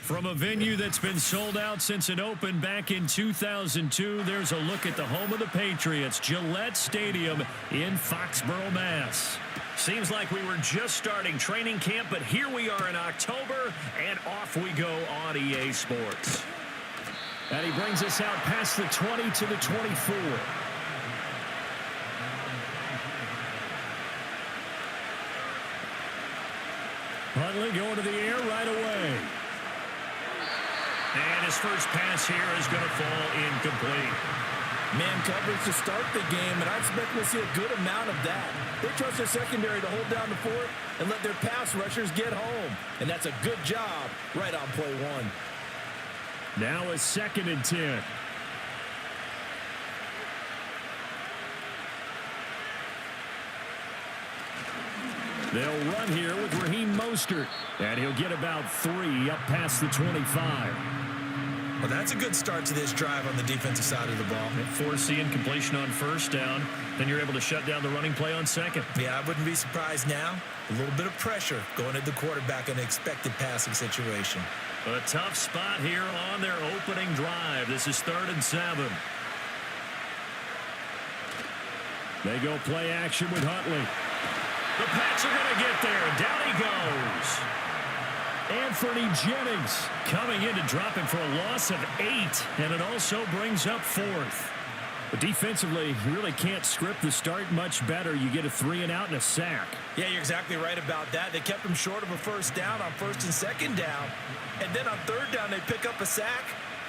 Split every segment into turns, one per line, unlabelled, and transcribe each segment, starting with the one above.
From a venue that's been sold out since it opened back in 2002, there's a look at the home of the Patriots, Gillette Stadium in Foxborough, Mass. Seems like we were just starting training camp, but here we are in October, and off we go on EA Sports. And he brings us out past the 20 to the 24. Huntley going to the air right away. And his first pass here is going to fall incomplete.
Man coverage to start the game, and I expect we'll see a good amount of that. They trust their secondary to hold down the fort and let their pass rushers get home. And that's a good job right on play one.
Now a 2nd and 10. They'll run here with Raheem Mostert. And he'll get about 3 up past the 25.
Well, that's a good start to this drive on the defensive side of the ball.
Forcing completion on first down. Then you're able to shut down the running play on second.
Yeah, I wouldn't be surprised now. A little bit of pressure going at the quarterback in an expected passing situation.
A tough spot here on their opening drive. This is 3rd and 7. They go play action with Huntley. The Pats are going to get there. Down he goes. Anthony Jennings coming in to drop him for a loss of 8, and it also brings up 4th. But defensively, you really can't script the start much better. You get a 3 and out and a sack.
Yeah, you're exactly right about that. They kept him short of a first down on 1st and 2nd down, and then on 3rd down they pick up a sack.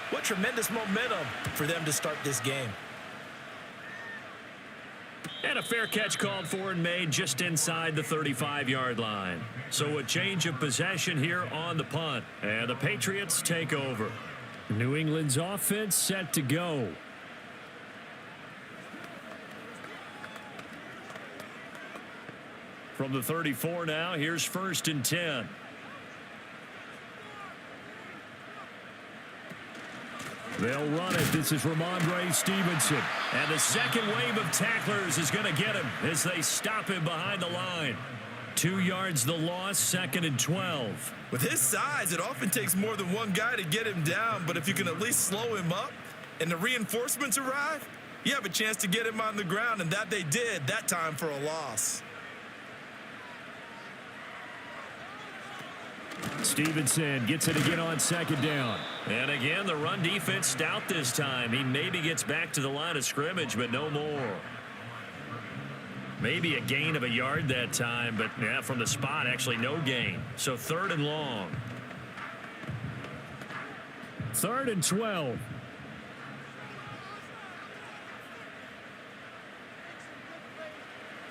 What tremendous momentum for them to start this game.
And a fair catch called for and made just inside the 35-yard line. So a change of possession here on the punt. And the Patriots take over. New England's offense set to go. From the 34 now, here's 1st and 10. They'll run it. This is Ramondre Stevenson. And the second wave of tacklers is going to get him as they stop him behind the line. 2 yards the loss, 2nd and 12.
With his size, it often takes more than one guy to get him down, but if you can at least slow him up and the reinforcements arrive, you have a chance to get him on the ground, and that they did that time for a loss.
Stevenson gets it again on 2nd down. And again, the run defense stout this time. He maybe gets back to the line of scrimmage, but no more. Maybe a gain of a yard that time, but yeah, from the spot, actually no gain. So 3rd and long. 3rd and 12.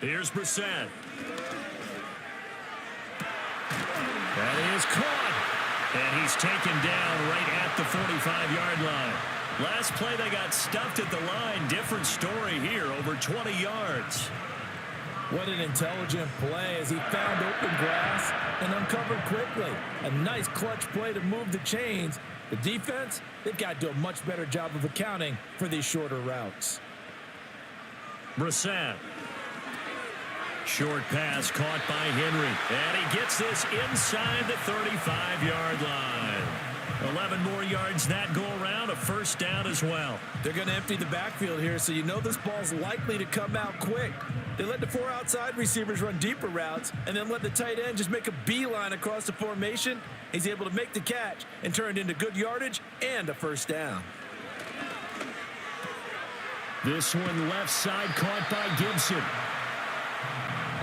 Here's Brissett. That is caught. And he's taken down right at the 45-yard line. Last play, they got stuffed at the line. Different story here, over 20 yards.
What an intelligent play as he found open grass and uncovered quickly. A nice clutch play to move the chains. The defense, they've got to do a much better job of accounting for these shorter routes.
Brissett. Short pass caught by Henry. And he gets this inside the 35-yard line. 11 more yards that go around, a 1st down as well.
They're going to empty the backfield here, so you know this ball's likely to come out quick. They let the 4 outside receivers run deeper routes and then let the tight end just make a beeline across the formation. He's able to make the catch and turn it into good yardage and a 1st down.
This one left side caught by Gibson.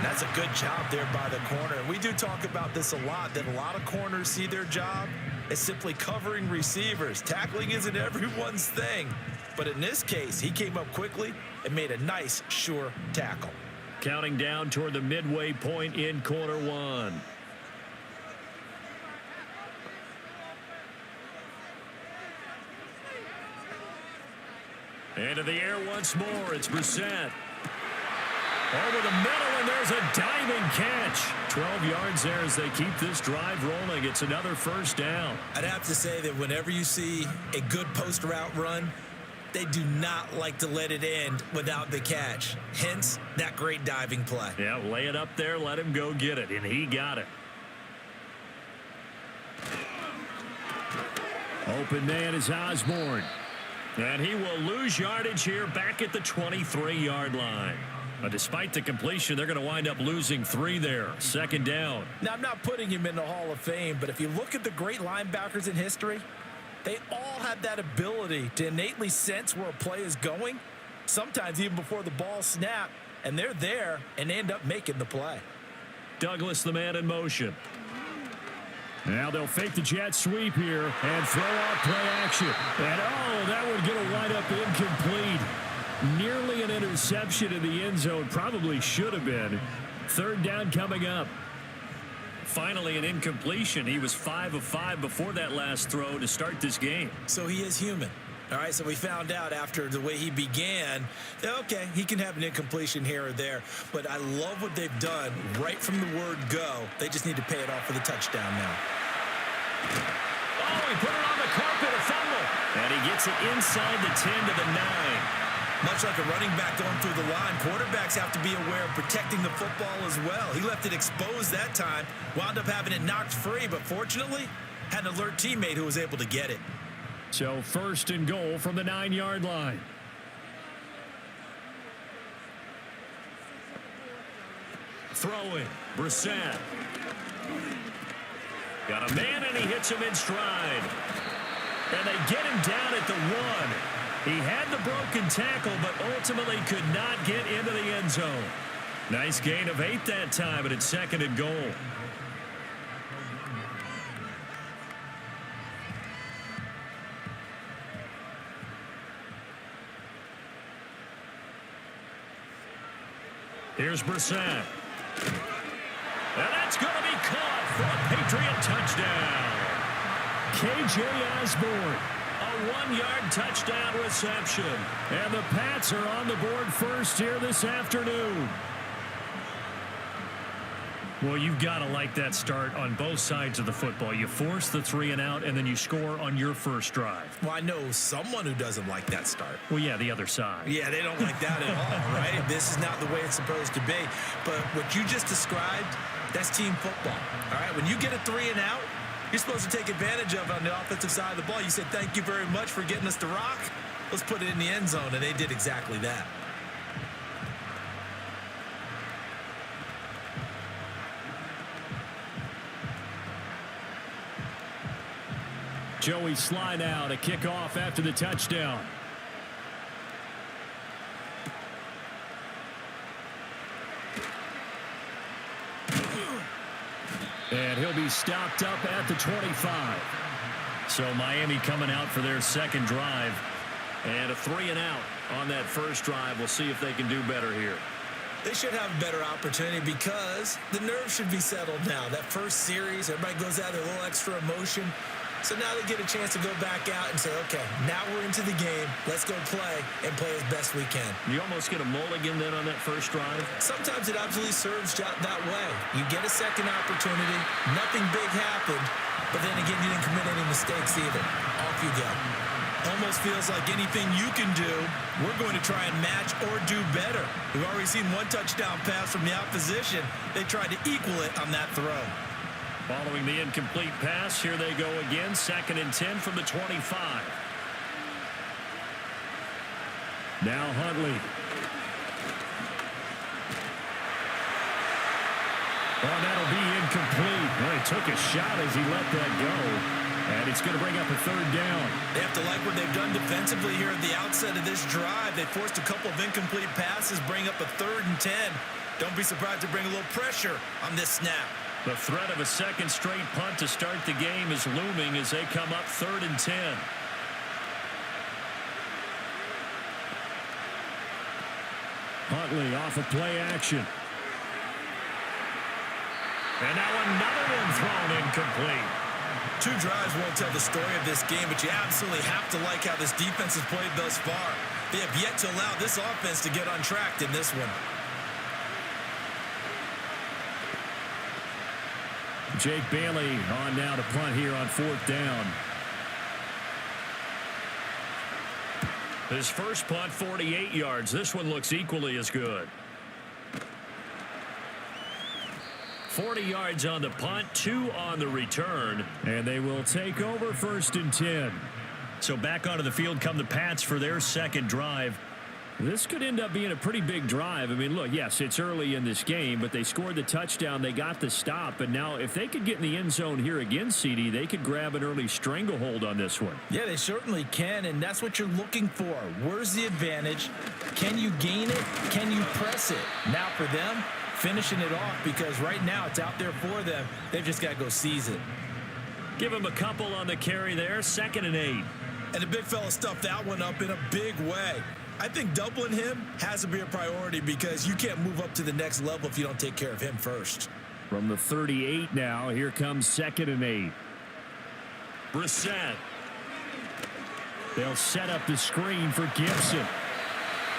That's a good job there by the corner. We do talk about this a lot, that a lot of corners see their job as simply covering receivers. Tackling isn't everyone's thing. But in this case, he came up quickly and made a nice, sure tackle.
Counting down toward the midway point in quarter 1. Into the air once more. It's Brissett. Over the middle, and there's a diving catch. 12 yards there as they keep this drive rolling. It's another 1st down.
I'd have to say that whenever you see a good post route run, they do not like to let it end without the catch. Hence, that great diving play.
Yeah, lay it up there, let him go get it, and he got it. Open man is Osborne. And he will lose yardage here back at the 23-yard line. But despite the completion, they're going to wind up losing 3 there. Second down.
Now, I'm not putting him in the Hall of Fame, but if you look at the great linebackers in history, they all have that ability to innately sense where a play is going, sometimes even before the ball snapped, and they're there and end up making the play.
Douglas, the man in motion. Now they'll fake the jet sweep here and throw out play action. And, oh, that one's going to wind up incomplete. Nearly an interception in the end zone. Probably should have been. Third down coming up. Finally an incompletion. He was 5 of 5 before that last throw to start this game.
So he is human. All right, so we found out after the way he began that, okay, he can have an incompletion here or there, but I love what they've done right from the word go. They just need to pay it off for the touchdown now.
Oh, he put it on the carpet, a fumble. And he gets it inside the 10 to the 9.
Much like a running back going through the line, quarterbacks have to be aware of protecting the football as well. He left it exposed that time, wound up having it knocked free, but fortunately, had an alert teammate who was able to get it.
So first and goal from the 9-yard line. Throwing, Brissett. Got a man and he hits him in stride. And they get him down at the 1. He had the broken tackle, but ultimately could not get into the end zone. Nice gain of 8 that time, but it's second and goal. Here's Brissett. And that's going to be caught for a Patriot touchdown. K.J. Osborne, a 1-yard touchdown reception. And the Pats are on the board first here this afternoon. Well, you've got to like that start on both sides of the football. You force the 3 and out, and then you score on your first drive.
Well, I know someone who doesn't like that start.
Well, yeah, the other side.
Yeah, they don't like that at all, right? This is not the way it's supposed to be. But what you just described, that's team football, all right? When you get a 3 and out, you're supposed to take advantage of it on the offensive side of the ball. You said, thank you very much for getting us to rock. Let's put it in the end zone, and they did exactly that.
Joey slide out, a kickoff after the touchdown. And he'll be stopped up at the 25. So Miami coming out for their second drive. And a 3 and out on that first drive. We'll see if they can do better here.
They should have a better opportunity because the nerves should be settled now. That first series, everybody goes out with a little extra emotion. So now they get a chance to go back out and say, okay, now we're into the game. Let's go play and play as best we can.
You almost get a mulligan then on that first drive?
Sometimes it absolutely serves that way. You get a second opportunity. Nothing big happened. But then again, you didn't commit any mistakes either. Off you go. Almost feels like anything you can do, we're going to try and match or do better. We've already seen 1 touchdown pass from the opposition. They tried to equal it on that throw.
Following the incomplete pass, here they go again. 2nd and 10 from the 25. Now Huntley. Oh, that'll be incomplete. Well, he took a shot as he let that go. And it's going to bring up a 3rd down.
They have to like what they've done defensively here at the outset of this drive. They forced a couple of incomplete passes, bring up a 3rd and 10. Don't be surprised to bring a little pressure on this snap.
The threat of a second straight punt to start the game is looming as they come up 3rd and 10. Huntley off of play action. And now another one thrown incomplete.
2 drives won't tell the story of this game, but you absolutely have to like how this defense has played thus far. They have yet to allow this offense to get untracked in this one.
Jake Bailey on now to punt here on 4th down. His first punt, 48 yards. This one looks equally as good. 40 yards on the punt, 2 on the return, and they will take over 1st and 10. So back onto the field come the Pats for their second drive. This could end up being a pretty big drive. I mean, look, yes, it's early in this game, but they scored the touchdown. They got the stop. And now if they could get in the end zone here again, CD, they could grab an early stranglehold on this one.
Yeah, they certainly can, and that's what you're looking for. Where's the advantage? Can you gain it? Can you press it? Now for them, finishing it off, because right now it's out there for them. They've just got to go seize it.
Give him a couple on the carry there, 2nd and 8.
And the big fella stuffed that one up in a big way. I think doubling him has to be a priority because you can't move up to the next level if you don't take care of him first.
From the 38 now, here comes 2nd and 8. Brissett. They'll set up the screen for Gibson.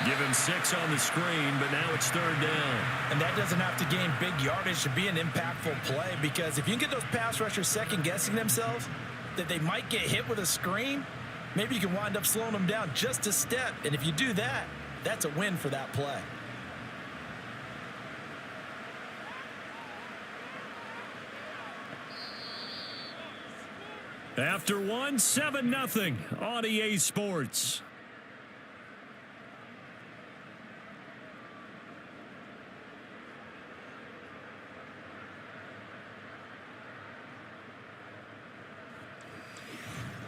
Give him 6 on the screen, but now it's 3rd down.
And that doesn't have to gain big yardage to be an impactful play, because if you can get those pass rushers second-guessing themselves that they might get hit with a screen, maybe you can wind up slowing them down just a step. And if you do that, that's a win for that play.
After 1, 7-0 on EA Sports.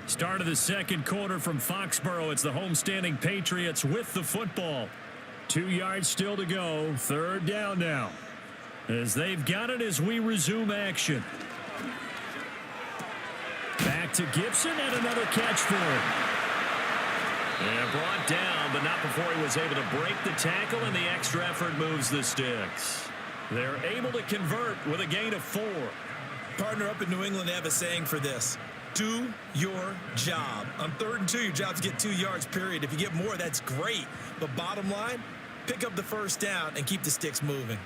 Start of the second quarter from Foxborough. It's the homestanding Patriots with the football. 2 yards still to go. 3rd down now, as they've got it as we resume action. Back to Gibson, and another catch for him. And brought down, but not before he was able to break the tackle, and the extra effort moves the sticks. They're able to convert with a gain of 4.
Partner, up in New England, they have a saying for this. Do your job. On 3rd and 2, your job's get 2 yards, period. If you get more, that's great. But bottom line, pick up the 1st down and keep the sticks moving.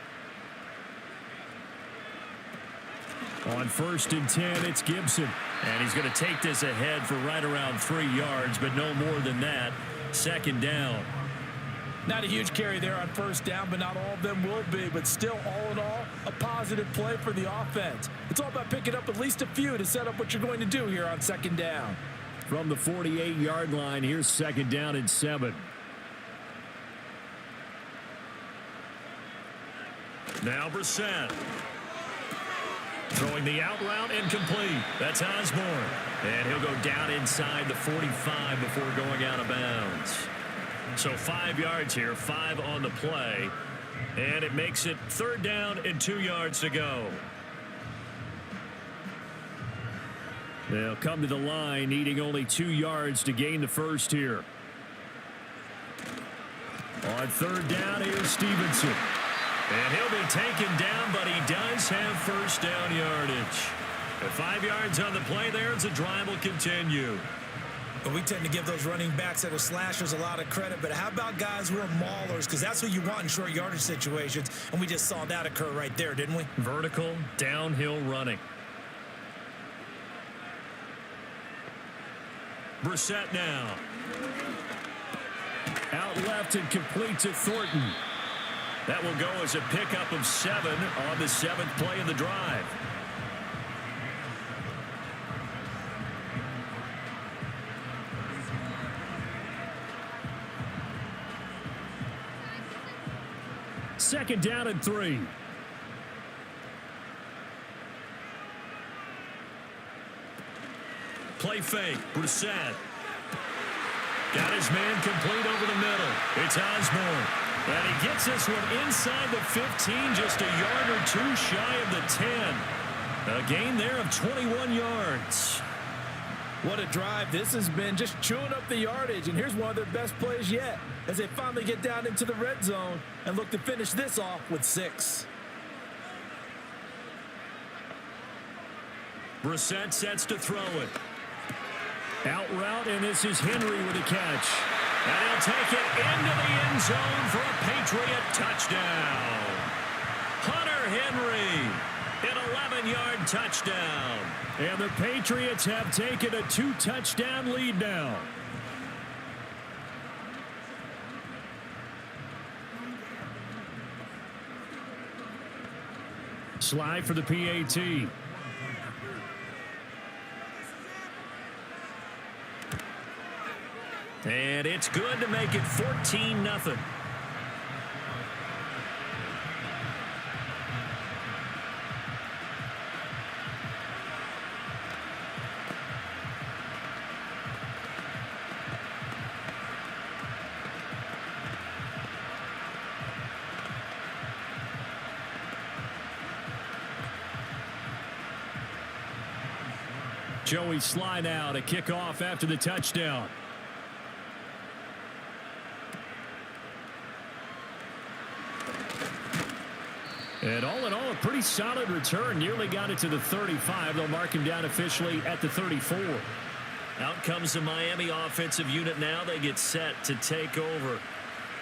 On 1st and 10, it's Gibson. And he's going to take this ahead for right around 3 yards, but no more than that. 2nd down.
Not a huge carry there on 1st down, but not all of them will be. But still, all in all, a positive play for the offense. It's all about picking up at least a few to set up what you're going to do here on 2nd down.
From the 48-yard line, here's 2nd down and 7. Now Brissett. Throwing the out route, incomplete. That's Osborne. And he'll go down inside the 45 before going out of bounds. So 5 yards here, 5 on the play. And it makes it 3rd down and 2 yards to go. They'll come to the line, needing only 2 yards to gain the first here. On 3rd down, here's Stevenson. And he'll be taken down, but he does have 1st down yardage. At 5 yards on the play there, the drive will continue.
But we tend to give those running backs that are slashers a lot of credit. But how about guys who are maulers? Because that's what you want in short yardage situations. And we just saw that occur right there, didn't we?
Vertical, downhill running. Brissett now. Out left and complete to Thornton. That will go as a pickup of 7 on the 7th play of the drive. Second down and 3. Play fake. Brissett. Got his man complete over the middle. It's Osborne. And he gets this one inside the 15, just a yard or 2 shy of the 10. A gain there of 21 yards.
What a drive this has been, just chewing up the yardage. And here's one of their best plays yet, as they finally get down into the red zone and look to finish this off with 6.
Brissett sets to throw it. Out route, and this is Henry with a catch. And he'll take it into the end zone for a Patriot touchdown. Hunter Henry, an 11-yard touchdown. And the Patriots have taken a 2-touchdown lead now. Slide for the PAT. And it's good to make it 14-0. Joey slide out, a kickoff after the touchdown. And all in all, a pretty solid return. Nearly got it to the 35. They'll mark him down officially at the 34. Out comes the Miami offensive unit now. They get set to take over.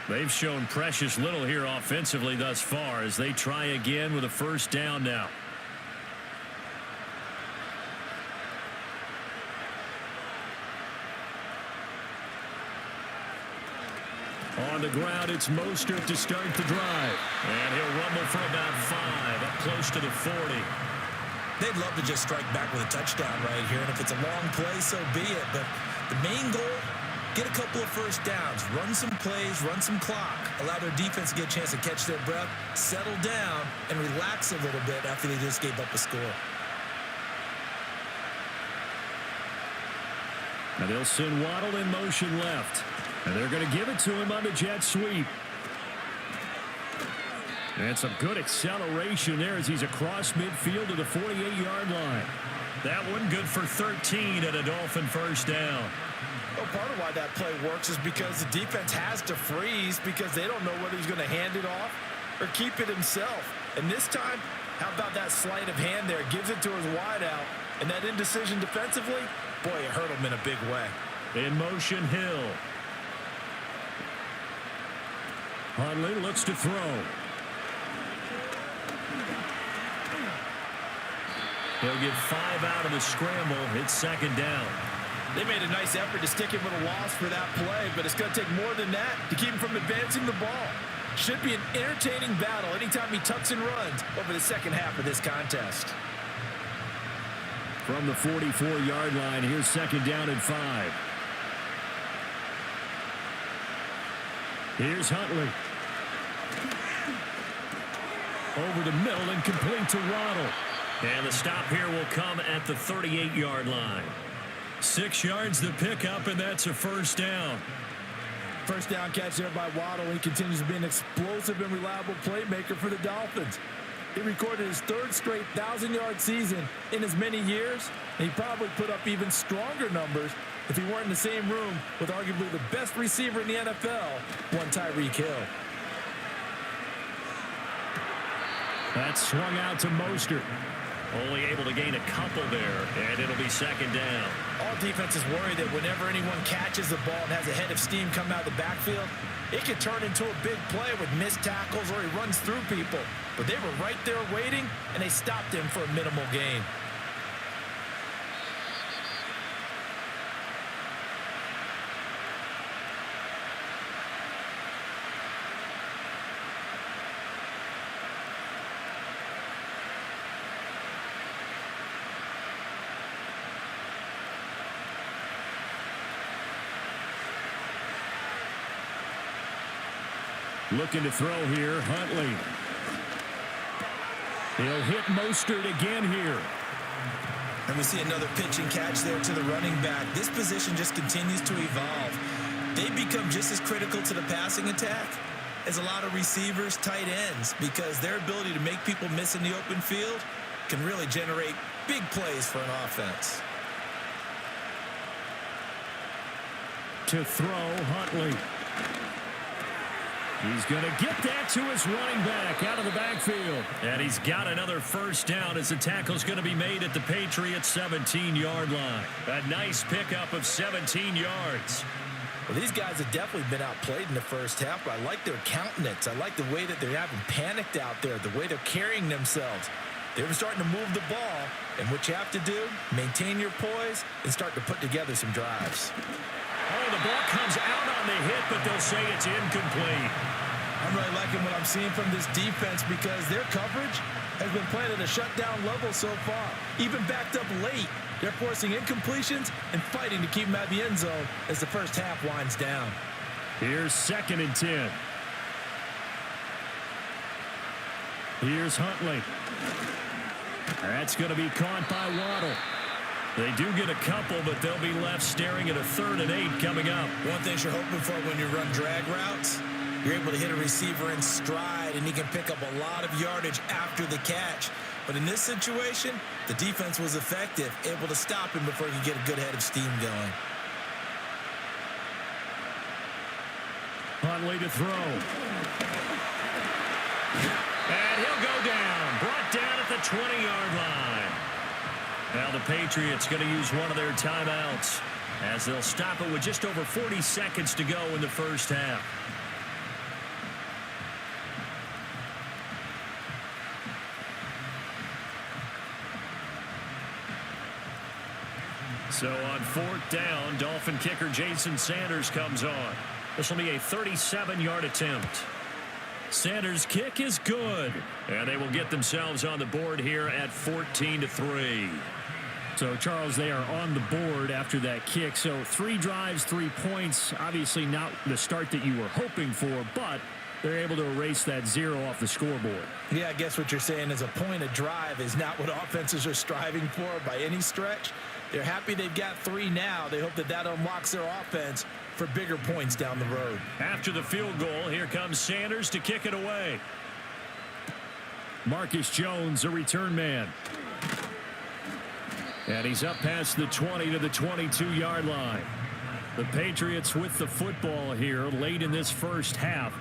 They've shown precious little here offensively thus far as they try again with a first down now. On the ground, it's Mostert to start the drive. And he'll rumble for about 5, up close to the 40.
They'd love to just strike back with a touchdown right here, and if it's a long play, so be it. But the main goal, get a couple of first downs, run some plays, run some clock, allow their defense to get a chance to catch their breath, settle down, and relax a little bit after they just gave up a score.
Now they'll send Waddle in motion left. And they're going to give it to him on the jet sweep. And some good acceleration there as he's across midfield to the 48-yard line. That one good for 13 and a Dolphin first down.
Well, part of why that play works is because the defense has to freeze because they don't know whether he's going to hand it off or keep it himself. And this time, how about that sleight of hand there? Gives it to his wideout. And that indecision defensively, boy, it hurt him in a big way.
In motion, Hill. Huntley looks to throw. He'll get 5 out of the scramble. It's second down.
They made a nice effort to stick him with a loss for that play, but it's going to take more than that to keep him from advancing the ball. Should be an entertaining battle anytime he tucks and runs over the second half of this contest.
From the 44-yard line, here's second down and 5. Here's Huntley. Over the middle and complete to Waddle. And the stop here will come at the 38-yard line. 6 yards the pickup, and that's a first down.
First down catch there by Waddle. He continues to be an explosive and reliable playmaker for the Dolphins. He recorded his 3rd straight 1,000-yard season in as many years, and he probably put up even stronger numbers if he weren't in the same room with arguably the best receiver in the NFL, one Tyreek Hill.
That swung out to Mostert. Only able to gain a couple there, and it'll be second down.
All defenses worry that whenever anyone catches the ball and has a head of steam come out of the backfield, it could turn into a big play with missed tackles or he runs through people. But they were right there waiting, and they stopped him for a minimal gain.
Looking to throw here, Huntley. He'll hit Mostert again here.
And we see another pitch and catch there to the running back. This position just continues to evolve. They become just as critical to the passing attack as a lot of receivers, tight ends, because their ability to make people miss in the open field can really generate big plays for an offense.
To throw, Huntley. He's going to get that to his running back out of the backfield. And he's got another first down as the tackle's going to be made at the Patriots' 17-yard line. A nice pickup of 17 yards.
Well, these guys have definitely been outplayed in the first half, but I like their countenance. I like the way that they're having panicked out there, the way they're carrying themselves. They're starting to move the ball, and what you have to do, maintain your poise and start to put together some drives.
Oh, the ball comes out on the hit, but they'll say it's incomplete.
I'm really liking what I'm seeing from this defense because their coverage has been playing at a shutdown level so far. Even backed up late, they're forcing incompletions and fighting to keep them at the end zone as the first half winds down.
Here's 2nd and 10. Here's Huntley. That's going to be caught by Waddle. They do get a couple, but they'll be left staring at a 3rd and 8 coming up.
One thing you're hoping for when you run drag routes, you're able to hit a receiver in stride, and he can pick up a lot of yardage after the catch. But in this situation, the defense was effective, able to stop him before he could get a good head of steam going.
Huntley to throw. And he'll go down. Brought down at the 20-yard line. Now the Patriots going to use one of their timeouts as they'll stop it with just over 40 seconds to go in the first half. So on 4th down, Dolphin kicker Jason Sanders comes on. This will be a 37-yard attempt. Sanders' kick is good, and they will get themselves on the board here at 14-3. So, Charles, they are on the board after that kick. So 3 drives, 3 points. Obviously not the start that you were hoping for, but they're able to erase that 0 off the scoreboard.
Yeah, I guess what you're saying is a point of drive is not what offenses are striving for by any stretch. They're happy they've got 3 now. They hope that that unlocks their offense for bigger points down the road.
After the field goal, here comes Sanders to kick it away. Marcus Jones, a return man. And he's up past the 20 to the 22-yard line. The Patriots with the football here late in this first half.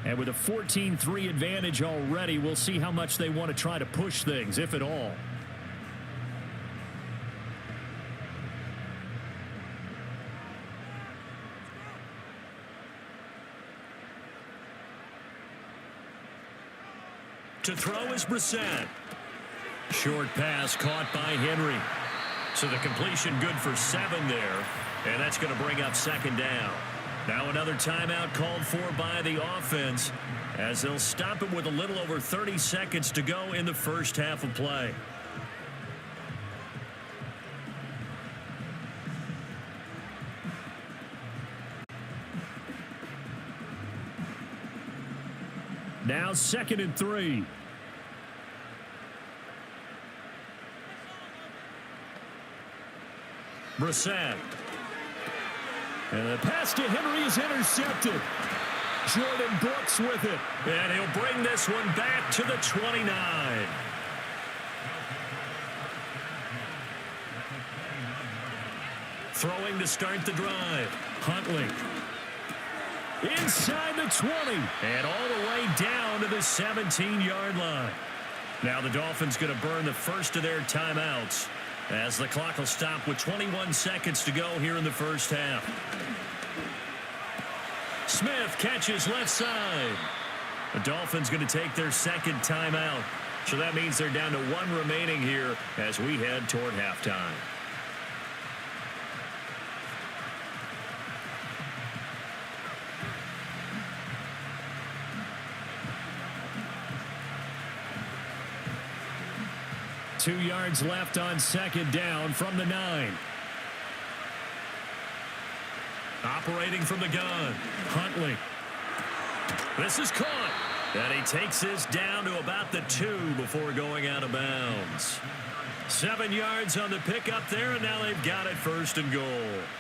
And with a 14-3 advantage already, we'll see how much they want to try to push things, if at all. To throw is Brissett. Short pass caught by Henry. So the completion good for 7 there. And that's going to bring up 2nd down. Now another timeout called for by the offense as they'll stop it with a little over 30 seconds to go in the first half of play. Now 2nd and 3. Brissett. And the pass to Henry is intercepted. Jordan Brooks with it. And he'll bring this one back to the 29. Throwing to start the drive. Huntley. Inside the 20. And all the way down to the 17-yard line. Now the Dolphins going to burn the first of their timeouts as the clock will stop with 21 seconds to go here in the first half. Smith catches left side. The Dolphins going to take their 2nd timeout. So that means they're down to 1 remaining here as we head toward halftime. Two yards left on 2nd down from the 9. Operating from the gun, Huntley. This is caught. And he takes this down to about the 2 before going out of bounds. 7 yards on the pickup there, and now they've got it 1st and goal.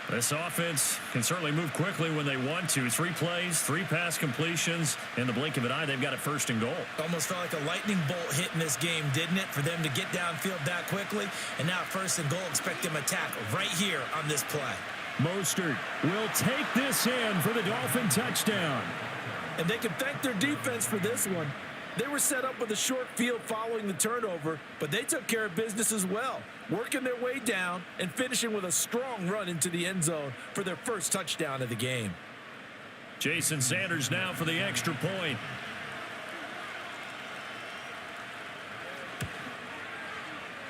This offense can certainly move quickly when they want to. 3 plays, 3 pass completions. In the blink of an eye, they've got it 1st and goal.
Almost felt like a lightning bolt hit in this game, didn't it? For them to get downfield that quickly. And now 1st and goal, expect them to tackle right here on this play.
Mostert will take this in for the Dolphin touchdown.
And they can thank their defense for this one. They were set up with a short field following the turnover, but they took care of business as well, working their way down and finishing with a strong run into the end zone for their first touchdown of the game.
Jason Sanders now for the extra point.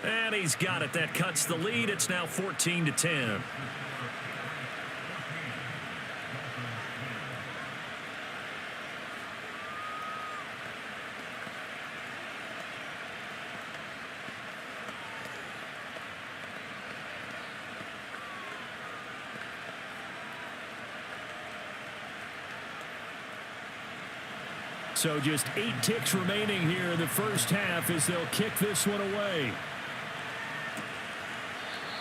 And he's got it. That cuts the lead. It's now 14-10. So just 8 ticks remaining here in the first half as they'll kick this one away.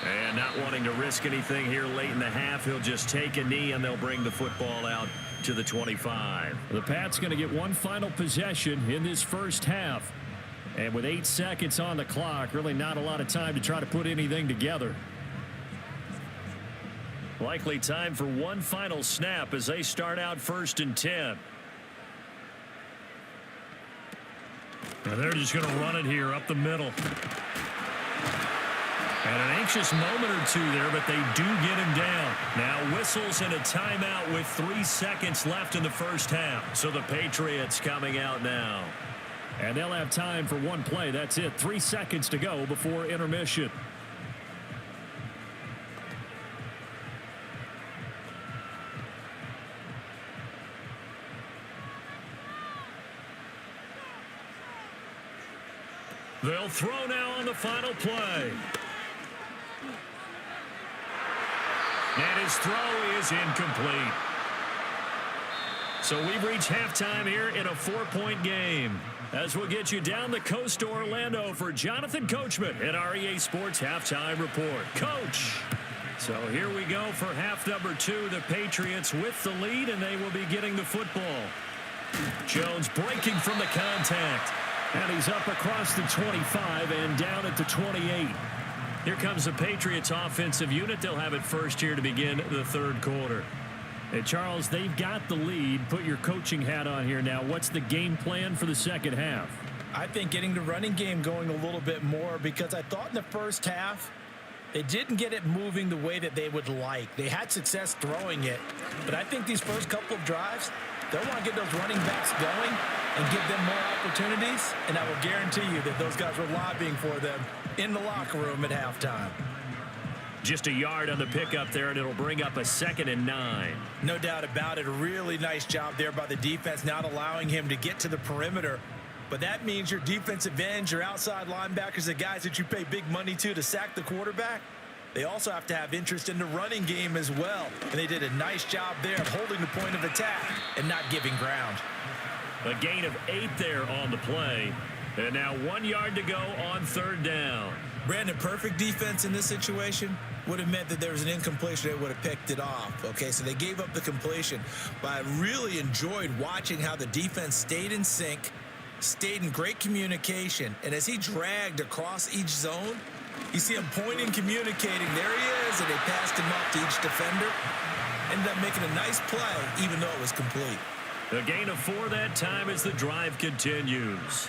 And not wanting to risk anything here late in the half, he'll just take a knee and they'll bring the football out to the 25. The Pats going to get one final possession in this first half. And with 8 seconds on the clock, really not a lot of time to try to put anything together. Likely time for one final snap as they start out 1st and 10. And they're just going to run it here up the middle. And an anxious moment or two there, but they do get him down. Now whistles and a timeout with 3 seconds left in the first half. So the Patriots coming out now. And they'll have time for one play. That's it. 3 seconds to go before intermission. They'll throw now on the final play. And his throw is incomplete. So we've reached halftime here in a 4-point game. As we'll get you down the coast to Orlando for Jonathan Coachman at our EA Sports Halftime Report. Coach. So here we go for half number 2. The Patriots with the lead, and they will be getting the football. Jones breaking from the contact. And he's up across the 25 and down at the 28. Here comes the Patriots offensive unit. They'll have it first here to begin the third quarter. Hey, Charles, they've got the lead. Put your coaching hat on here now. What's the game plan for the second half?
I think getting the running game going a little bit more, because I thought in the first half they didn't get it moving the way that they would like. They had success throwing it, but I think these first couple of drives, they'll want to get those running backs going and give them more opportunities, and I will guarantee you that those guys were lobbying for them in the locker room at halftime.
Just a yard on the pickup there, and it'll bring up a 2nd and 9.
No doubt about it. A really nice job there by the defense, not allowing him to get to the perimeter. But that means your defensive ends, your outside linebackers, the guys that you pay big money to sack the quarterback, they also have to have interest in the running game as well. And they did a nice job there of holding the point of attack and not giving ground.
A gain of 8 there on the play. And now 1 yard to go on 3rd down.
Brandon, perfect defense in this situation would have meant that there was an incompletion. They would have picked it off. Okay, so they gave up the completion. But I really enjoyed watching how the defense stayed in sync, stayed in great communication. And as he dragged across each zone, you see him pointing, communicating. There he is, and they passed him off to each defender. Ended up making a nice play, even though it was complete.
A gain of 4 that time as the drive continues.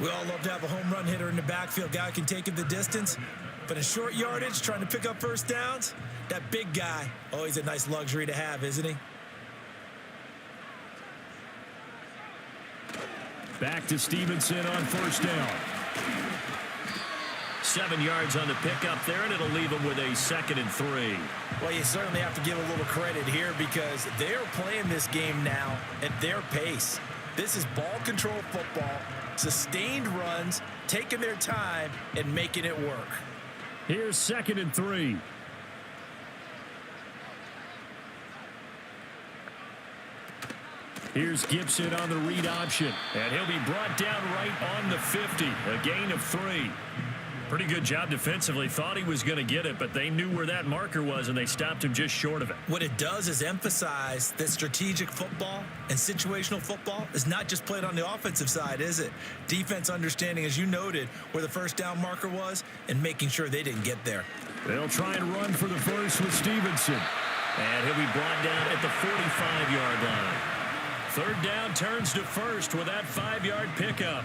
We all love to have a home run hitter in the backfield. Guy can take it the distance. But in short yardage, trying to pick up first downs, that big guy, always a nice luxury to have, isn't he?
Back to Stevenson on 1st down. 7 yards on the pickup there, and it'll leave him with a 2nd and 3.
Well, you certainly have to give a little credit here because they're playing this game now at their pace. This is ball control football, sustained runs, taking their time, and making it work.
Here's 2nd and 3. Here's Gibson on the read option, and he'll be brought down right on the 50. A gain of 3. Pretty good job defensively. Thought he was going to get it, but they knew where that marker was, and they stopped him just short of it.
What it does is emphasize that strategic football and situational football is not just played on the offensive side, is it? Defense understanding, as you noted, where the first down marker was and making sure they didn't get there.
They'll try and run for the first with Stevenson. And he'll be brought down at the 45-yard line. 3rd down turns to 1st with that 5-yard pickup.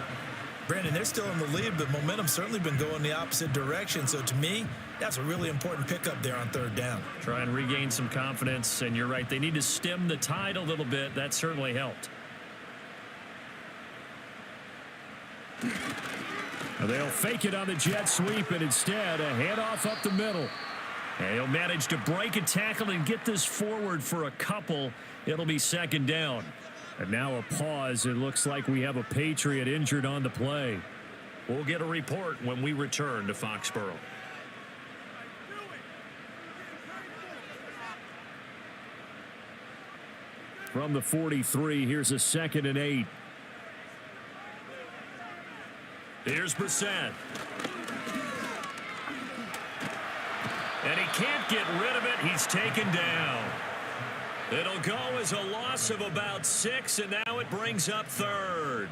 Brandon, they're still in the lead, but momentum's certainly been going the opposite direction. So to me, that's a really important pickup there on 3rd down.
Try and regain some confidence, and you're right. They need to stem the tide a little bit. That certainly helped. They'll fake it on the jet sweep, and instead a handoff up the middle. And he'll manage to break a tackle and get this forward for a couple. It'll be 2nd down. And now a pause. It looks like we have a Patriot injured on the play. We'll get a report when we return to Foxborough. From the 43, here's a 2nd and 8. Here's Brissett. And he can't get rid of it. He's taken down. It'll go as a loss of about 6, and now it brings up third.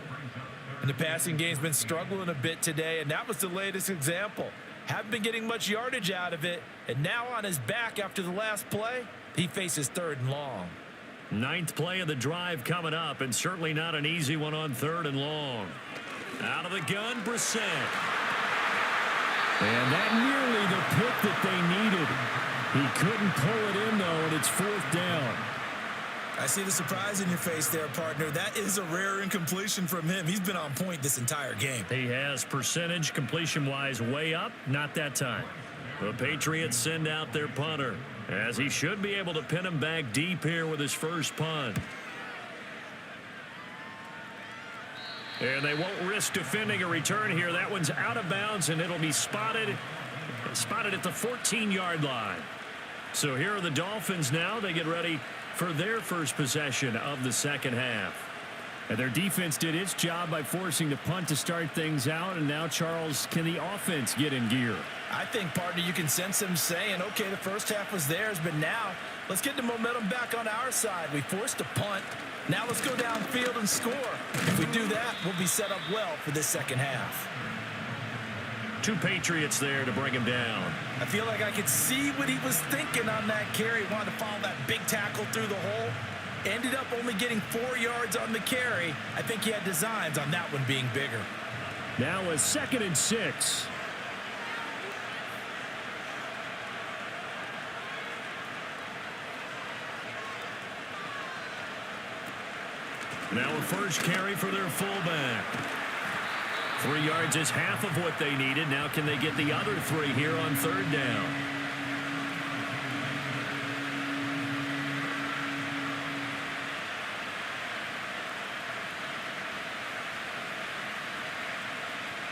And the passing game's been struggling a bit today, and that was the latest example. Haven't been getting much yardage out of it, and now on his back after the last play, he faces 3rd and long.
9th play of the drive coming up, and certainly not an easy one on 3rd and long. Out of the gun, Brissett.
And that nearly the pick that they needed. He couldn't pull it in, though, and it's 4th down.
I see the surprise in your face there, partner. That is a rare incompletion from him. He's been on point this entire game.
He has percentage completion-wise way up, not that time. The Patriots send out their punter, as he should be able to pin him back deep here with his first punt. And they won't risk defending a return here. That one's out of bounds, and it'll be spotted at the 14-yard line. So here are the Dolphins now. They get ready for their first possession of the second half.
And their defense did its job by forcing the punt to start things out. And now, Charles, can the offense get in gear?
I think, partner, you can sense him saying, okay, the first half was theirs, but now let's get the momentum back on our side. We forced a punt. Now let's go downfield and score. If we do that, we'll be set up well for this second half.
2 Patriots there to bring him down.
I feel like I could see what he was thinking on that carry. Wanted to follow that big tackle through the hole. Ended up only getting 4 yards on the carry. I think he had designs on that one being bigger.
Now a 2nd and 6.
Now a first carry for their fullback. 3 yards is half of what they needed. Now can they get the other 3 here on 3rd down?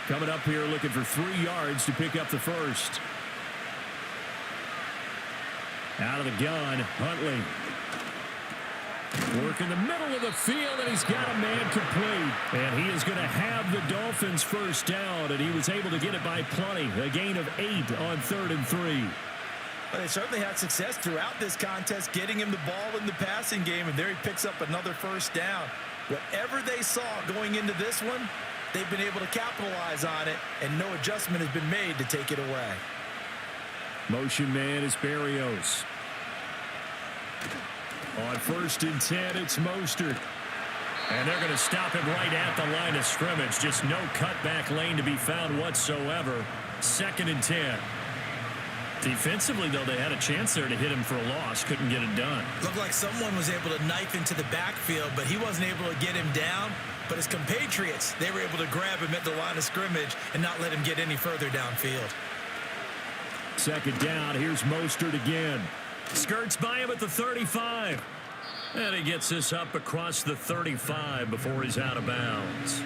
Coming up here looking for 3 yards to pick up the first. Out of the gun, Huntley. Work in the middle of the field, and he's got a man complete. And he is going to have the Dolphins first down, and he was able to get it by plenty. A gain of 8 on 3rd and 3.
Well, they certainly had success throughout this contest, getting him the ball in the passing game, and there he picks up another first down. Whatever they saw going into this one, they've been able to capitalize on it, and no adjustment has been made to take it away.
Motion man is Barrios. On 1st and 10, it's Mostert.
And they're going to stop him right at the line of scrimmage. Just no cutback lane to be found whatsoever. 2nd and 10. Defensively, though, they had a chance there to hit him for a loss. Couldn't get it done.
Looked like someone was able to knife into the backfield, but he wasn't able to get him down. But his compatriots, they were able to grab him at the line of scrimmage and not let him get any further downfield.
2nd down, here's Mostert again.
Skirts by him at the 35. And he gets this up across the 35 before he's out of bounds.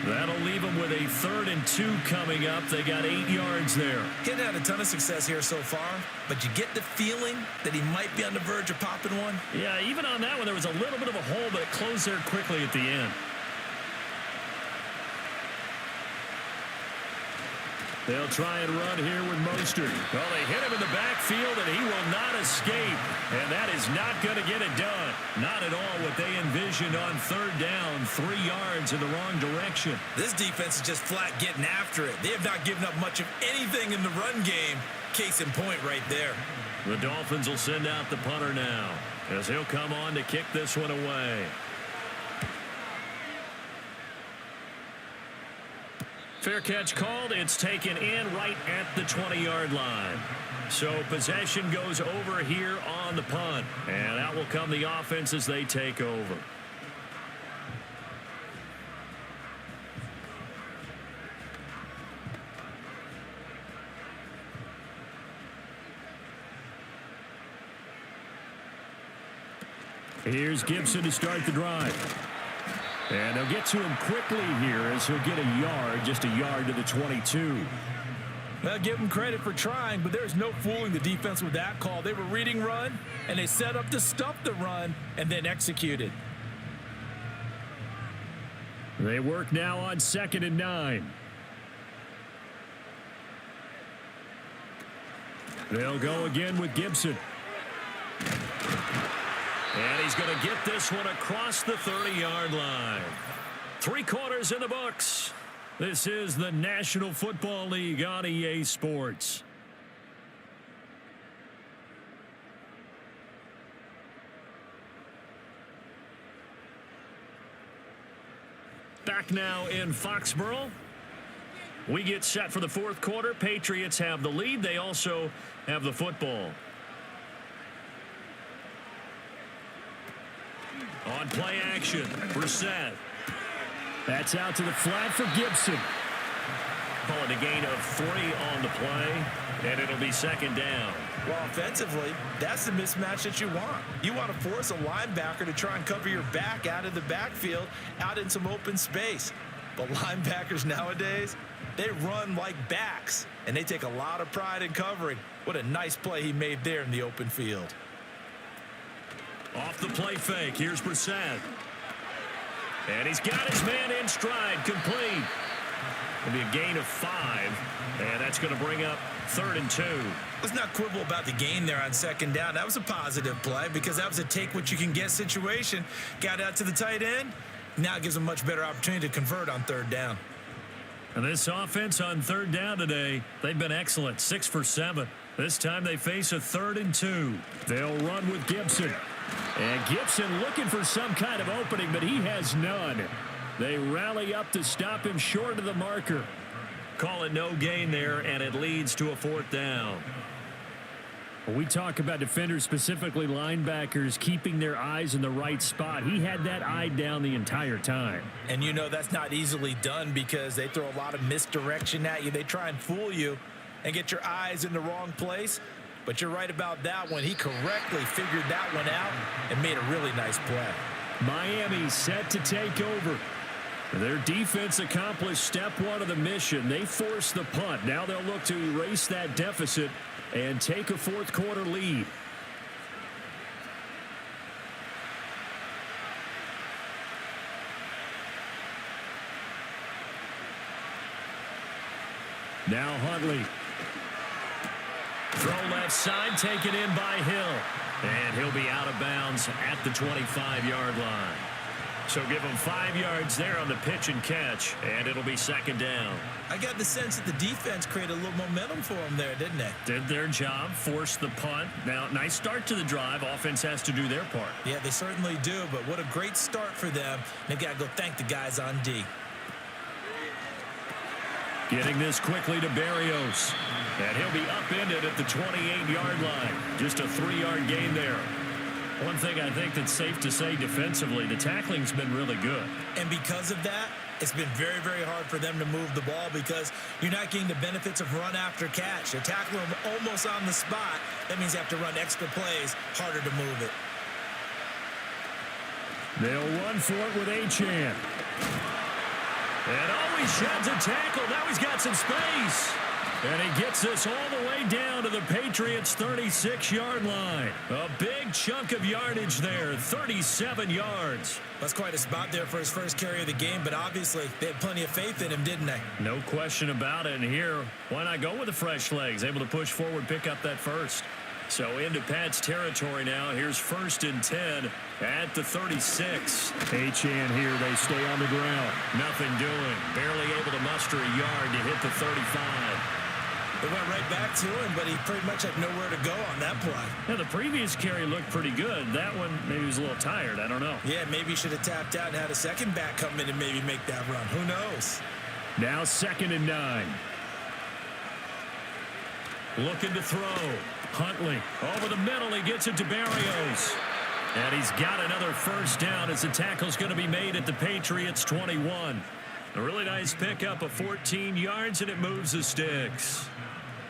That'll leave him with a 3rd and 2 coming up. They got 8 yards there.
He hadn't had a ton of success here so far, but you get the feeling that he might be on the verge of popping one.
Yeah, even on that one, there was a little bit of a hole, but it closed there quickly at the end.
They'll try and run here with Mostert.
Well, they hit him in the backfield, and he will not escape. And that is not going to get it done. Not at all what they envisioned on 3rd down. 3 yards in the wrong direction.
This defense is just flat getting after it. They have not given up much of anything in the run game. Case in point right there.
The Dolphins will send out the punter now, as he'll come on to kick this one away. Fair catch called. It's taken in right at the 20-yard line. So possession goes over here on the punt. And out will come the offense as they take over.
Here's Gibson to start the drive. And they'll get to him quickly here as he'll get a yard, just a yard to the 22.
Well, give him credit for trying, but there's no fooling the defense with that call. They were reading run, and they set up to stuff the run and then executed.
They work now on 2nd and 9. They'll go again with Gibson.
And he's going to get this one across the 30-yard line. 3 quarters in the books. This is the National Football League on EA Sports. Back now in Foxborough. We get set for the 4th quarter. Patriots have the lead. They also have the football. On play action, Brissett.
That's out to the flat for Gibson.
Call it a gain of 3 on the play, and it'll be 2nd down.
Well, offensively, that's the mismatch that you want. You want to force a linebacker to try and cover your back out of the backfield, out in some open space. But linebackers nowadays, they run like backs, and they take a lot of pride in covering. What a nice play he made there in the open field.
Off the play fake, here's Brissett. And he's got his man in stride, complete. It'll be a gain of 5, and that's going to bring up 3rd and 2.
Let's not quibble about the gain there on 2nd down. That was a positive play because that was a take-what-you-can-get situation. Got out to the tight end. Now it gives them a much better opportunity to convert on 3rd down.
And this offense on 3rd down today, they've been excellent, 6 for 7. This time they face a 3rd and 2.
They'll run with Gibson. And Gibson looking for some kind of opening, but he has none. They rally up to stop him short of the marker.
Call it no gain there, and it leads to a 4th down.
When we talk about defenders, specifically linebackers, keeping their eyes in the right spot, he had that eye down the entire time.
And you know that's not easily done because they throw a lot of misdirection at you. They try and fool you and get your eyes in the wrong place. But you're right about that one. He correctly figured that one out and made a really nice play.
Miami set to take over. Their defense accomplished step 1 of the mission. They forced the punt. Now they'll look to erase that deficit and take a 4th quarter lead. Now Huntley.
Throw left side, taken in by Hill. And he'll be out of bounds at the 25-yard line. So give him 5 yards there on the pitch and catch, and it'll be 2nd down.
I got the sense that the defense created a little momentum for him there, didn't they?
Did their job, forced the punt. Now, nice start to the drive. Offense has to do their part.
Yeah, they certainly do, but what a great start for them. They've got to go thank the guys on D.
Getting this quickly to Barrios. And he'll be upended at the 28-yard line. Just a 3-yard gain there. One thing I think that's safe to say defensively, the tackling's been really good.
And because of that, it's been very, very hard for them to move the ball because you're not getting the benefits of run after catch. They're tackling them almost on the spot. That means they have to run extra plays, harder to move it.
They'll run for it with Achane.
And always sheds a tackle. Now he's got some space. And he gets this all the way down to the Patriots' 36-yard line. A big chunk of yardage there, 37 yards.
That's quite a spot there for his first carry of the game, but obviously they had plenty of faith in him, didn't they?
No question about it. And here, why not go with the fresh legs? Able to push forward, pick up that first. So into Pat's territory now. Here's 1st and 10 at the 36.
Achane here, they stay on the ground.
Nothing doing. Barely able to muster a yard to hit the 35.
They went right back to him, but he pretty much had nowhere to go on that play.
Yeah, the previous carry looked pretty good. That one, maybe he was a little tired. I don't know.
Yeah, maybe he should have tapped out and had a second back come in and maybe make that run. Who knows?
Now 2nd and 9.
Looking to throw. Huntley over the middle. He gets it to Barrios. And he's got another 1st down as the tackle's going to be made at the Patriots' 21. A really nice pickup of 14 yards, and it moves the sticks.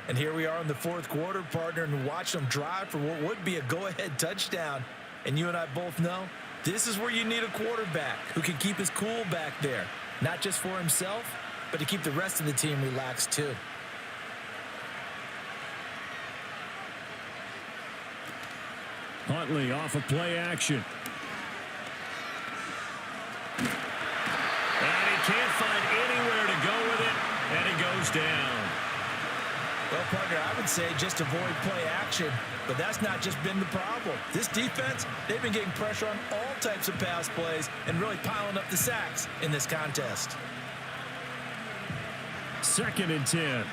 And here we are in the 4th quarter, partner, and watch them drive for what would be a go-ahead touchdown. And you and I both know this is where you need a quarterback who can keep his cool back there, not just for himself, but to keep the rest of the team relaxed too.
Huntley off of play action.
And he can't find anywhere to go with it, and he goes down.
Well,
partner, I would say just avoid play action. But that's not just been the problem. This defense, they've been getting pressure on all types of pass plays and really piling up the sacks in this contest.
2nd and 10.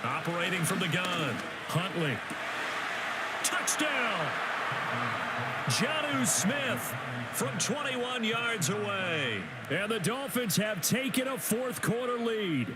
Operating from the gun, Huntley. Touchdown! Jonnu Smith from 21 yards away. And the Dolphins have taken a 4th quarter lead.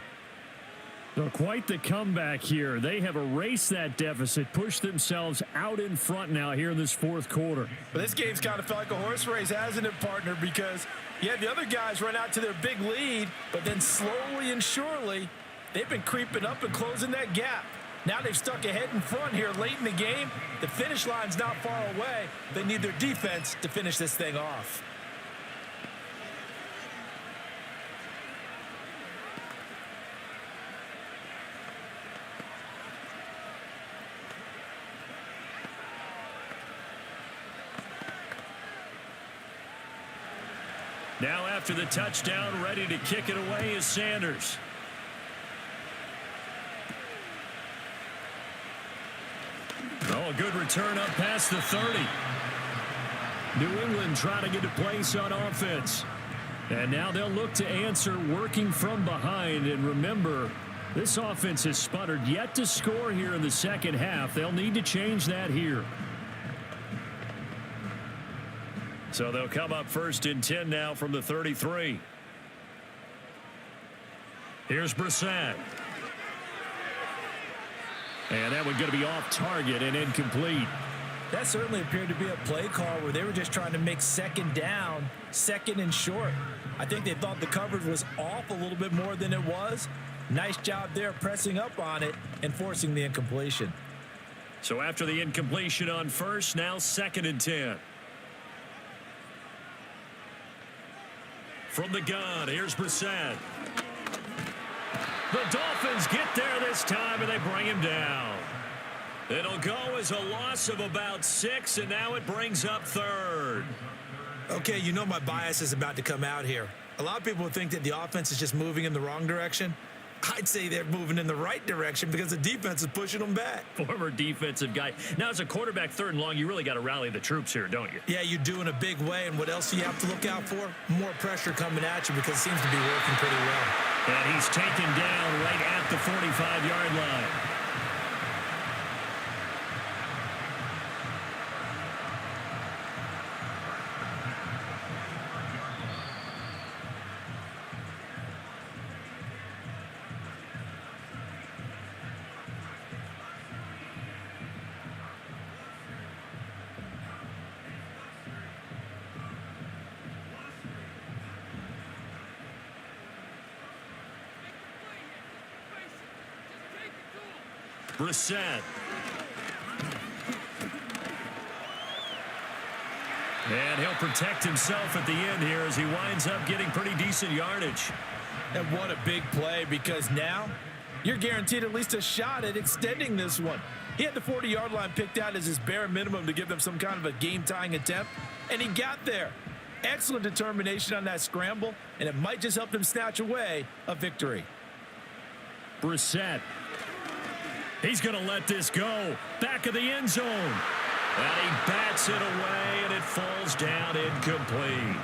So quite the comeback here. They have erased that deficit, pushed themselves out in front now here in this 4th quarter.
But this game's kind of felt like a horse race, hasn't it, partner? Because you had the other guys run out to their big lead, but then slowly and surely, they've been creeping up and closing that gap. Now they've stuck ahead in front here late in the game. The finish line's not far away. They need their defense to finish this thing off.
Now after the touchdown, ready to kick it away is Sanders. Oh, a good return up past the 30. New England trying to get a place on offense. And now they'll look to answer working from behind. And remember, this offense has sputtered yet to score here in the second half. They'll need to change that here. So they'll come up 1st and 10 now from the 33. Here's Brissett. And that one going to be off target and incomplete.
That certainly appeared to be a play call where they were just trying to make 2nd down, 2nd and short. I think they thought the coverage was off a little bit more than it was. Nice job there pressing up on it and forcing the incompletion.
So after the incompletion on 1st, now 2nd and 10. From the gun, here's Brissett. The Dolphins get there this time, and they bring him down. It'll go as a loss of about 6, and now it brings up 3rd.
Okay, you know my bias is about to come out here. A lot of people think that the offense is just moving in the wrong direction. I'd say they're moving in the right direction because the defense is pushing them back.
Former defensive guy. Now, as a quarterback 3rd and long, you really got to rally the troops here, don't you?
Yeah, you do in a big way. And what else do you have to look out for? More pressure coming at you because it seems to be working pretty well.
And he's taken down right at the 45-yard line. Brissett. And he'll protect himself at the end here as he winds up getting pretty decent yardage.
And what a big play, because now you're guaranteed at least a shot at extending this one. He had the 40-yard line picked out as his bare minimum to give them some kind of a game-tying attempt, and he got there. Excellent determination on that scramble, and it might just help them snatch away a victory.
Brissett. He's going to let this go. Back of the end zone. And he bats it away, and it falls down incomplete.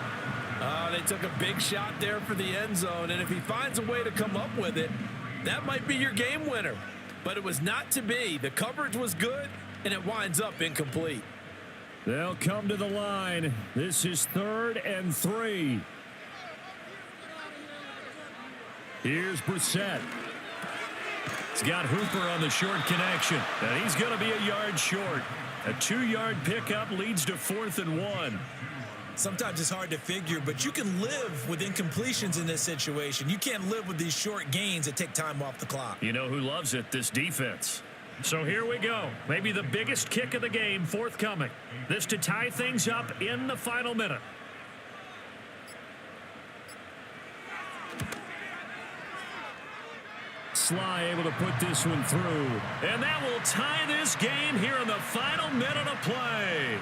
Oh, they took a big shot there for the end zone, and if he finds a way to come up with it, that might be your game winner. But it was not to be. The coverage was good, and it winds up incomplete.
They'll come to the line. This is 3rd and 3. Here's Brissett. He's got Hooper on the short connection, and he's going to be a yard short. A 2-yard pickup leads to 4th and 1.
Sometimes it's hard to figure, but you can live with incompletions in this situation. You can't live with these short gains that take time off the clock.
You know who loves it? This defense. So here we go. Maybe the biggest kick of the game forthcoming. This to tie things up in the final minute. Sly able to put this one through. And that will tie this game here in the final minute of play.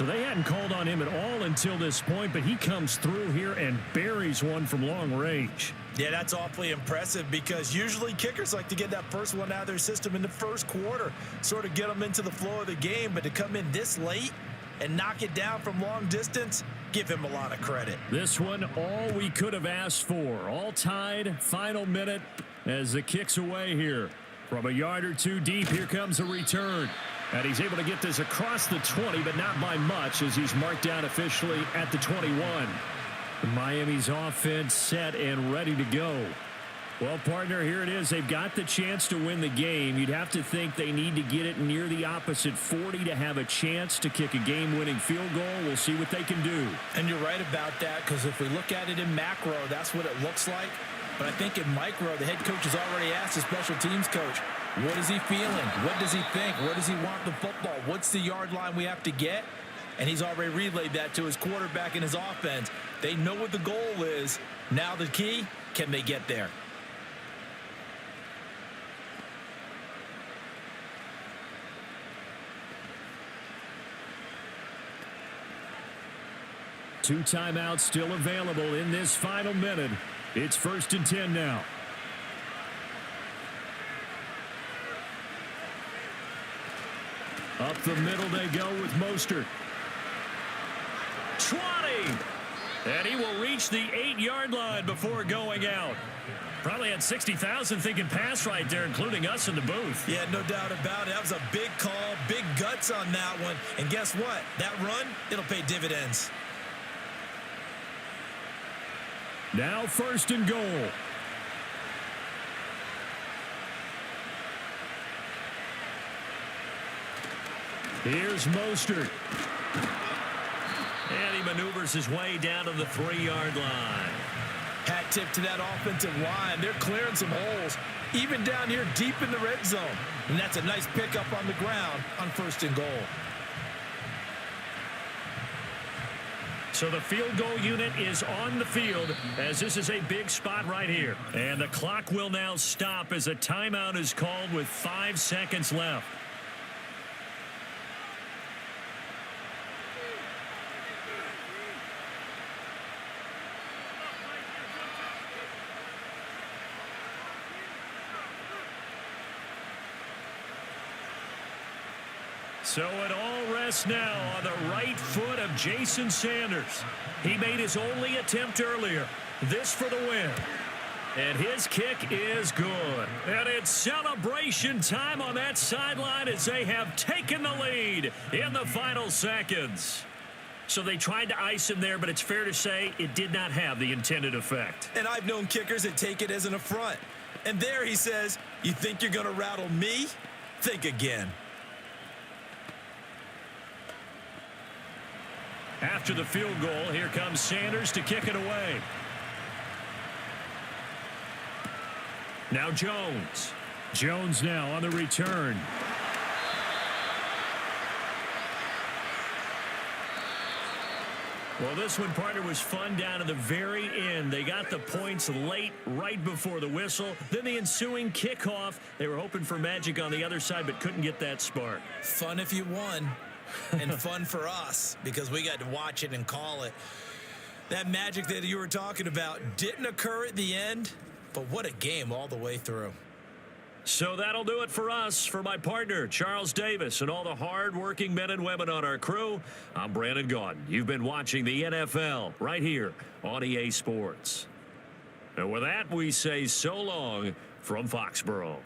So they hadn't called on him at all until this point, but he comes through here and buries one from long range.
Yeah, that's awfully impressive because usually kickers like to get that first one out of their system in the first quarter, sort of get them into the flow of the game, but to come in this late and knock it down from long distance, give him a lot of credit.
This one, all we could have asked for. All tied, final minute as the kick's away here. From a yard or two deep, here comes a return. And he's able to get this across the 20, but not by much as he's marked down officially at the 21. Miami's offense set and ready to go. Well, partner, here it is. They've got the chance to win the game. You'd have to think they need to get it near the opposite 40 to have a chance to kick a game-winning field goal. We'll see what they can do.
And you're right about that, because if we look at it in macro, that's what it looks like. But I think in micro, the head coach has already asked the special teams coach, what is he feeling? What does he think? Where does he want the football? What's the yard line we have to get? And he's already relayed that to his quarterback and his offense. They know what the goal is. Now the key, can they get there?
Two timeouts still available in this final minute. It's 1st and 10 now. Up the middle they go with Mostert. 20! And he will reach the 8-yard line before going out. Probably had 60,000 thinking pass right there, including us in the booth.
Yeah, no doubt about it. That was a big call, big guts on that one. And guess what? That run, it'll pay dividends.
Now 1st and goal. Here's Mostert.
And he maneuvers his way down to the 3-yard line.
Hat tip to that offensive line. They're clearing some holes, even down here deep in the red zone. And that's a nice pickup on the ground on 1st and goal.
So the field goal unit is on the field as this is a big spot right here. And the clock will now stop as a timeout is called with 5 seconds left. So it all rests now on the right foot of Jason Sanders. He made his only attempt earlier. This for the win. And his kick is good. And it's celebration time on that sideline as they have taken the lead in the final seconds. So they tried to ice him there, but it's fair to say it did not have the intended effect.
And I've known kickers that take it as an affront. And there he says, you think you're going to rattle me? Think again.
After the field goal, here comes Sanders to kick it away. Now Jones.
Jones now on the return.
Well, this one, partner, was fun down to the very end. They got the points late, right before the whistle. Then the ensuing kickoff. They were hoping for magic on the other side, but couldn't get that spark.
Fun if you won. And fun for us because we got to watch it and call it. That magic that you were talking about didn't occur at the end, but what a game all the way through.
So that'll do it for us. For my partner, Charles Davis, and all the hard-working men and women on our crew, I'm Brandon Gaudin. You've been watching the NFL right here on EA Sports. And with that, we say so long from Foxborough.